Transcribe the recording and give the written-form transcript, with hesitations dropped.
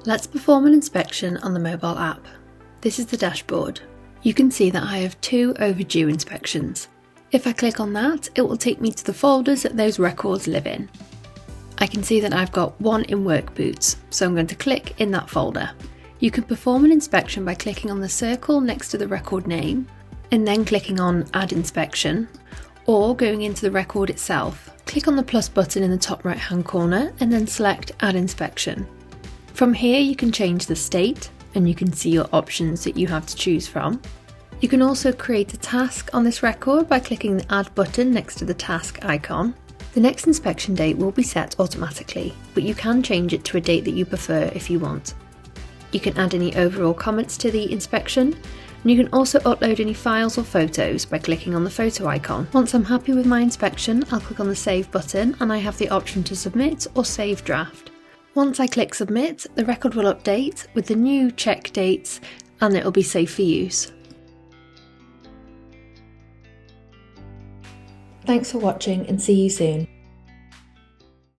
Let's perform an inspection on the mobile app. This is the dashboard. You can see that I have 2 overdue inspections. If I click on that, it will take me to the folders that those records live in. I can see that I've got 1 in work boots, so I'm going to click in that folder. You can perform an inspection by clicking on the circle next to the record name and then clicking on Add Inspection, or going into the record itself. Click on the plus button in the top right hand corner and then select Add Inspection. From here you can change the state and you can see your options that you have to choose from. You can also create a task on this record by clicking the Add button next to the task icon. The next inspection date will be set automatically, but you can change it to a date that you prefer if you want. You can add any overall comments to the inspection, and you can also upload any files or photos by clicking on the photo icon. Once I'm happy with my inspection, I'll click on the Save button and I have the option to submit or save draft. Once I click Submit, the record will update with the new check dates and it will be safe for use. Thanks for watching and see you soon.